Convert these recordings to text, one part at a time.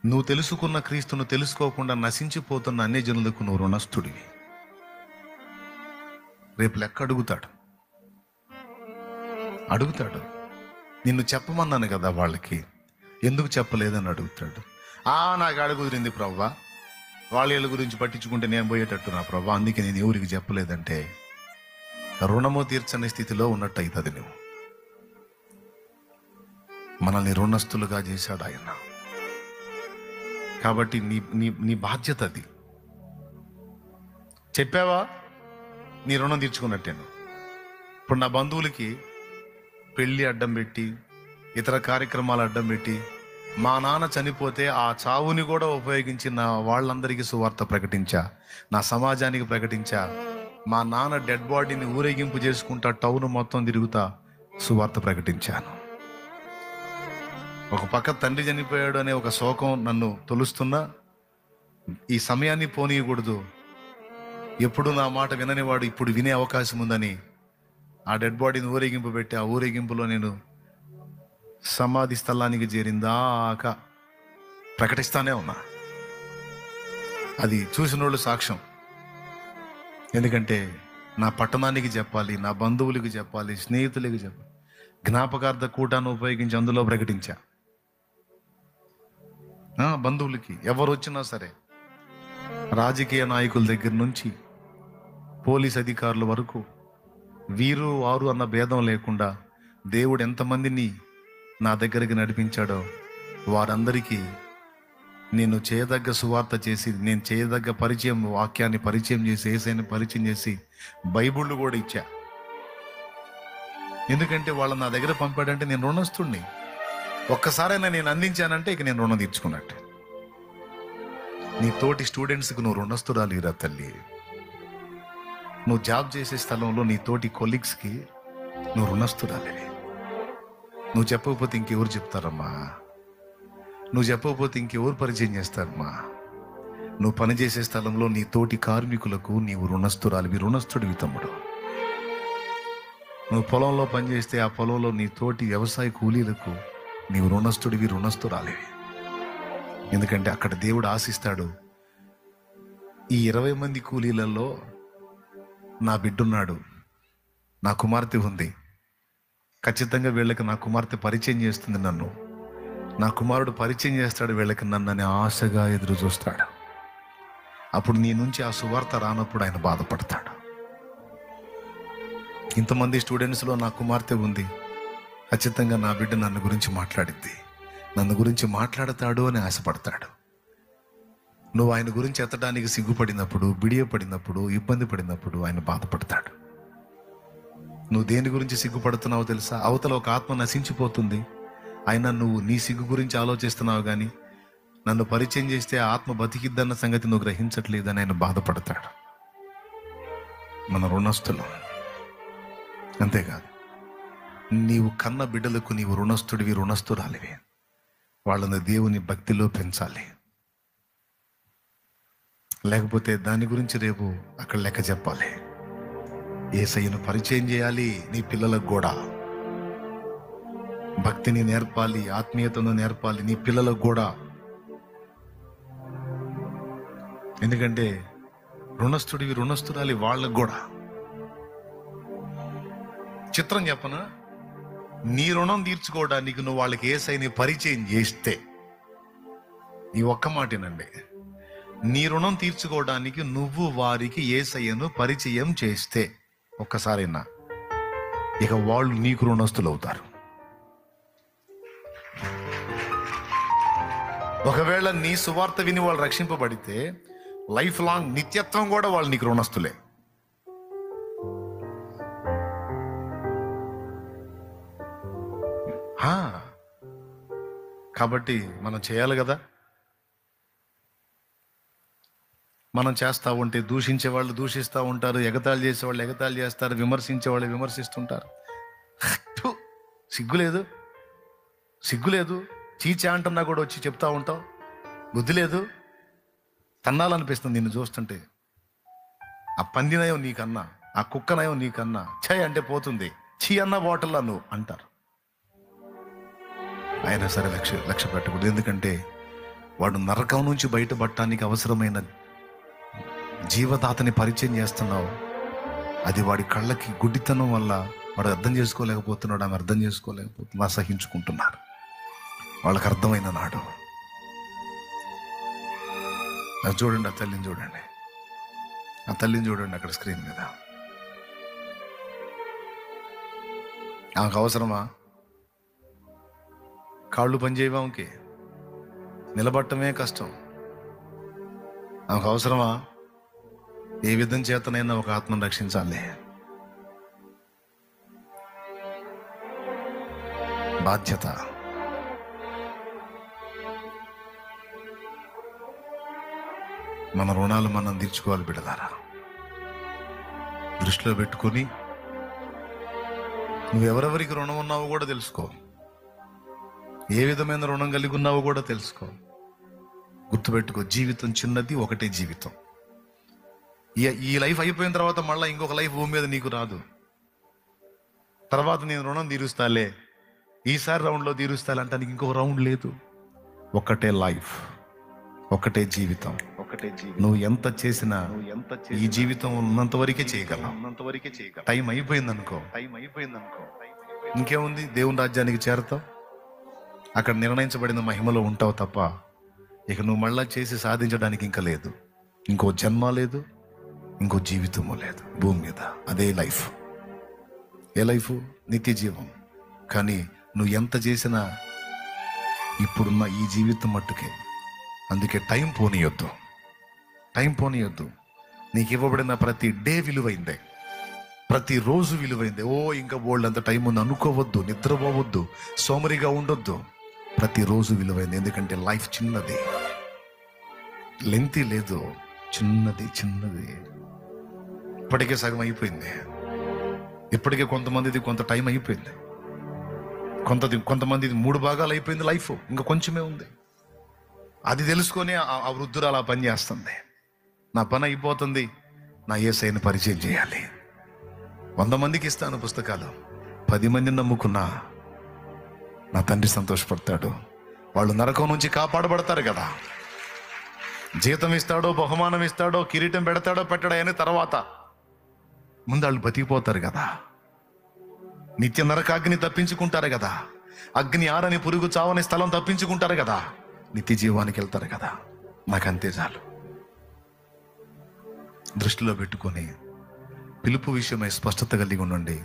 నువ్వు తెలుసుకున్న క్రీస్తును తెలుసుకోకుండా నశించిపోతున్న అన్ని జనులకు నువ్వు రుణస్థుడివి. రేపు లెక్క అడుగుతాడు. నిన్ను చెప్పమన్నాను కదా వాళ్ళకి, ఎందుకు చెప్పలేదని అడుగుతాడు. నాకు అడుగుదిరింది ప్రవ్వా, వాళ్ళ గురించి పట్టించుకుంటే నేను పోయేటట్టు నా ప్రవ్వా, అందుకే నేను ఎవరికి చెప్పలేదంటే రుణము తీర్చని స్థితిలో ఉన్నట్టు అవుతుంది. నువ్వు మనల్ని రుణస్థులుగా చేశాడు ఆయన. కాబట్టి నీ నీ నీ బాధ్యత అది. చెప్పావా, నీ రుణం తీర్చుకున్నట్టేను. ఇప్పుడు నా బంధువులకి పెళ్ళి అడ్డం పెట్టి, ఇతర కార్యక్రమాలు అడ్డం పెట్టి, మా నాన్న చనిపోతే ఆ చావుని కూడా ఉపయోగించి నా వాళ్ళందరికీ సువార్త ప్రకటించా, నా సమాజానికి ప్రకటించా. మా నాన్న డెడ్ బాడీని ఊరేగింపు చేసుకుంటా టౌన్ మొత్తం తిరుగుతా సువార్త ప్రకటించాను. ఒక పక్క తండ్రి చనిపోయాడు అనే ఒక శోకం నన్ను తొలుస్తున్నా, ఈ సమయాన్ని పోనీయకూడదు. ఎప్పుడు నా మాట విననివాడు ఇప్పుడు వినే అవకాశం ఉందని ఆ డెడ్ బాడీని ఊరేగింపు పెట్టి, ఆ ఊరేగింపులో నేను సమాధి స్థలానికి చేరిందాక ప్రకటిస్తానే ఉన్నా. అది చూసిన వాళ్ళు సాక్ష్యం. ఎందుకంటే నా పట్టణానికి చెప్పాలి, నా బంధువులకి చెప్పాలి, స్నేహితులకి చెప్పాలి. జ్ఞాపకార్థ కూటాన్ని ఉపయోగించి అందులో ప్రకటించా. బంధువులకి ఎవరు వచ్చినా సరే, రాజకీయ నాయకుల దగ్గర నుంచి పోలీస్ అధికారుల వరకు, వీరు వారు అన్న భేదం లేకుండా దేవుడు ఎంతమందిని నా దగ్గరికి నడిపించాడో వారందరికీ నేను చేయదగ్గ సువార్త చేసి, నేను చేయదగ్గ పరిచయం, వాక్యాన్ని పరిచయం చేసి, యేసయ్యని పరిచయం చేసి బైబిళ్ళు కూడా ఇచ్చా. ఎందుకంటే వాళ్ళు నా దగ్గర పంపాడంటే నేను రుణస్తుడిని. ఒక్కసారైనా నేను అందించానంటే ఇక నేను రుణం తీర్చుకున్నట్టు. నీ తోటి స్టూడెంట్స్కి నువ్వు రుణస్తురాలిరా తల్లి. నువ్వు జాబ్ చేసే స్థలంలో నీ తోటి కొలీగ్స్కి నువ్వు రుణస్తురాలివి. నువ్వు చెప్పకపోతే ఇంకెవరు చెప్తారమ్మా? నువ్వు చెప్పకపోతే ఇంకెవరు పరిచయం చేస్తారమ్మా? నువ్వు పనిచేసే స్థలంలో నీ తోటి కార్మికులకు నీవు రుణస్తురాలివి, రుణస్తుడివి తమ్ముడు. నువ్వు పొలంలో పనిచేస్తే ఆ పొలంలో నీ తోటి వ్యవసాయ కూలీలకు నీవు రుణస్థుడివి, రుణస్థురాలివి. ఎందుకంటే అక్కడ దేవుడు ఆశిస్తాడు, ఈ 20 మంది కూలీలలో నా బిడ్డున్నాడు, నా కుమార్తె ఉంది, ఖచ్చితంగా వీళ్ళకి నా కుమార్తె పరిచయం చేస్తుంది నన్ను, నా కుమారుడు పరిచయం చేస్తాడు వీళ్ళకి నన్ను అని ఆశగా ఎదురు చూస్తాడు. అప్పుడు నీ నుంచి ఆ సువార్త రానప్పుడు ఆయన బాధపడతాడు. ఇంతమంది స్టూడెంట్స్లో నా కుమార్తె ఉంది, ఖచ్చితంగా నా బిడ్డ నన్ను గురించి మాట్లాడిద్ది, నన్ను గురించి మాట్లాడతాడు అని ఆశపడతాడు. నువ్వు ఆయన గురించి ఎత్తడానికి సిగ్గుపడినప్పుడు, బిడియపడినప్పుడు, ఇబ్బంది పడినప్పుడు ఆయన బాధపడతాడు. నువ్వు దేని గురించి సిగ్గుపడుతున్నావో తెలుసా? అవతల ఒక ఆత్మ నశించిపోతుంది, అయినా నువ్వు నీ సిగ్గు గురించి ఆలోచిస్తున్నావు, కానీ నన్ను పరిచయం చేస్తే ఆ ఆత్మ బతికిద్దన్న సంగతి నువ్వు గ్రహించట్లేదని ఆయన బాధపడతాడు. మన రుణస్థులు. అంతేకాదు, నీవు కన్న బిడ్డలకు నీవు రుణస్థుడివి, రుణస్థురాలివి. వాళ్ళని దేవుని భక్తిలో పెంచాలి. లేకపోతే దాని గురించి రేపు అక్కడ లెక్క చెప్పాలి. యేసయ్యను పరిచయం చేయాలి నీ పిల్లలకు కూడా. భక్తిని నేర్పాలి, ఆత్మీయతను నేర్పాలి నీ పిల్లలకు కూడా. ఎందుకంటే రుణస్థుడివి, రుణస్థురాలి వాళ్ళకు కూడా. చిత్రం చెప్పనా? నీ రుణం తీర్చుకోవడానికి నువ్వు వాళ్ళకి యేసయ్యని పరిచయం చేస్తే, ఈ ఒక్క మాటేనండి, నీ రుణం తీర్చుకోవడానికి నువ్వు వారికి యేసయ్యను పరిచయం చేస్తే ఒక్కసారైనా, ఇక వాళ్ళు నీకు రుణస్తులు అవుతారు. ఒకవేళ నీ సువార్త విని వాళ్ళు రక్షింపబడితే లైఫ్ లాంగ్, నిత్యత్వం కూడా వాళ్ళు నీకు రుణస్తులే. కాబట్టి మనం చేయాలి కదా. మనం చేస్తూ ఉంటే దూషించే వాళ్ళు దూషిస్తూ ఉంటారు, ఎగతాళి చేసేవాళ్ళు ఎగతాళి చేస్తారు, విమర్శించే వాళ్ళు విమర్శిస్తుంటారు. సిగ్గులేదు, చీచా అంటున్నా కూడా వచ్చి చెప్తా ఉంటావు. బుద్ధి లేదు, తన్నాలనిపిస్తుంది నిన్ను చూస్తుంటే. ఆ పందినయం నీకన్నా, ఆ కుక్కనయం నీకన్నా, ఛై అంటే పోతుంది, చీ అన్న బాటిల్లో నువ్వు అంటారు. అయినా సరే లక్ష్య పెట్టకూడదు. ఎందుకంటే వాడు నరకం నుంచి బయటపడటానికి అవసరమైన జీవదాతని పరిచయం చేస్తున్నావు. అది వాడి కళ్ళకి గుడ్డితనం వల్ల వాడు అర్థం చేసుకోలేకపోతున్నాడు, ఆమె అర్థం చేసుకోలేకపోతున్నా, అసహించుకుంటున్నారు. వాళ్ళకి అర్థమైన నాడు అది చూడండి, ఆ తల్లిని చూడండి, ఆ తల్లిని చూడండి అక్కడ స్క్రీన్ మీద. ఆమెకు అవసరమా? కాళ్ళు పనిచేయవా? ఆమెకి నిలబట్టమే కష్టం. ఆమెకు అవసరమా? ఏ విధం చేతనైనా ఒక ఆత్మను రక్షించాలి. బాధ్యత. మన రుణాలు మనం తీర్చుకోవాలి బిడ్డలారా. దృష్టిలో పెట్టుకొని నువ్వెవరెవరికి రుణం ఉన్నావో కూడా తెలుసుకో. ఏ విధమైన రుణం కలిగి ఉన్నావో కూడా తెలుసుకో. గుర్తుపెట్టుకో, జీవితం చిన్నది, ఒకటే జీవితం. ఈ లైఫ్ అయిపోయిన తర్వాత మళ్ళీ ఇంకొక లైఫ్ భూమి మీద నీకు రాదు. తర్వాత నేను రుణం తీరుస్తాలే, ఈసారి రౌండ్లో తీరుస్తాలే అంటానికి ఇంకొక రౌండ్ లేదు. ఒకటే లైఫ్, ఒకటే జీవితం, ఒకటే జీవితం. నువ్వు ఎంత చేసినా ఈ జీవితం ఉన్నంత వరకే చేయగలవు. టైం అయిపోయిందనుకో, ఇంకేముంది? దేవుని రాజ్యానికి చేరతావు, అక్కడ నిర్ణయించబడిన మహిమలో ఉంటావు తప్ప ఇక నువ్వు మళ్ళా చేసి సాధించడానికి ఇంకా లేదు. ఇంకో జన్మ లేదు, ఇంకో జీవితము లేదు భూమి మీద. అదే లైఫ్. ఏ లైఫ్? నిత్య జీవం. కానీ నువ్వు ఎంత చేసినా ఇప్పుడున్న ఈ జీవితం మట్టుకే. అందుకే టైం పోనీయొద్దు. నీకు ఇవ్వబడిన ప్రతి డే విలువైందే, ప్రతిరోజు విలువైందే. ఇంకా బోల్డ్ అంత టైం ఉంది అనుకోవద్దు, నిద్రపోవద్దు, సోమరిగా ఉండొద్దు. ప్రతిరోజు విలువైంది. ఎందుకంటే లైఫ్ చిన్నది, లెంతీ లేదు, చిన్నది. ఇప్పటికే సగం అయిపోయింది. ఇప్పటికే కొంతమందిది కొంత టైం అయిపోయింది. కొంతమంది 3 భాగాలు అయిపోయింది లైఫ్, ఇంకా కొంచెమే ఉంది. అది తెలుసుకొని ఆ వృద్ధులు అలా పని చేస్తుంది. నా పని అయిపోతుంది, నా యేసయ్యని పరిచయం చేయాలి. 100 మందికి ఇస్తాను పుస్తకాలు, 10 మందిని నమ్ముకున్నా నా తండ్రి సంతోషపడతాడు. వాళ్ళు నరకం నుంచి కాపాడబడతారు కదా. జీతం ఇస్తాడో, బహుమానం ఇస్తాడో, కిరీటం పెడతాడో పెట్టడో అని తర్వాత ముందు వాళ్ళు బతికిపోతారు కదా. నిత్య నరకాగ్ని తప్పించుకుంటారు కదా. అగ్ని ఆరని పురుగు చావని స్థలం తప్పించుకుంటారు కదా. నిత్య జీవానికి వెళ్తారు కదా. నాకంతే చాలు. దృష్టిలో పెట్టుకొని పిలుపు విషయమై స్పష్టత కలిగి ఉండండి.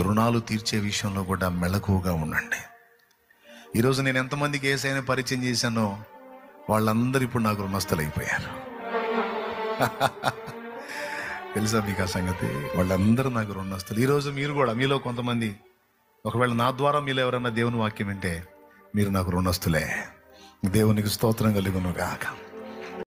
రుణాలు తీర్చే విషయంలో కూడా మెళకువగా ఉండండి. ఈరోజు నేను ఎంతమందికి యేసయ్యని పరిచయం చేశానో వాళ్ళందరూ ఇప్పుడు నాకు రుణస్థులు అయిపోయారు. తెలుసా మీకు ఆ సంగతి? వాళ్ళందరూ నాకు రుణస్థులు. ఈరోజు మీరు కూడా, మీలో కొంతమంది ఒకవేళ నా ద్వారా మీలో ఎవరన్నా దేవుని వాక్యం వింటే మీరు నాకు రుణస్థులే. దేవునికి స్తోత్రం కలుగును గాక.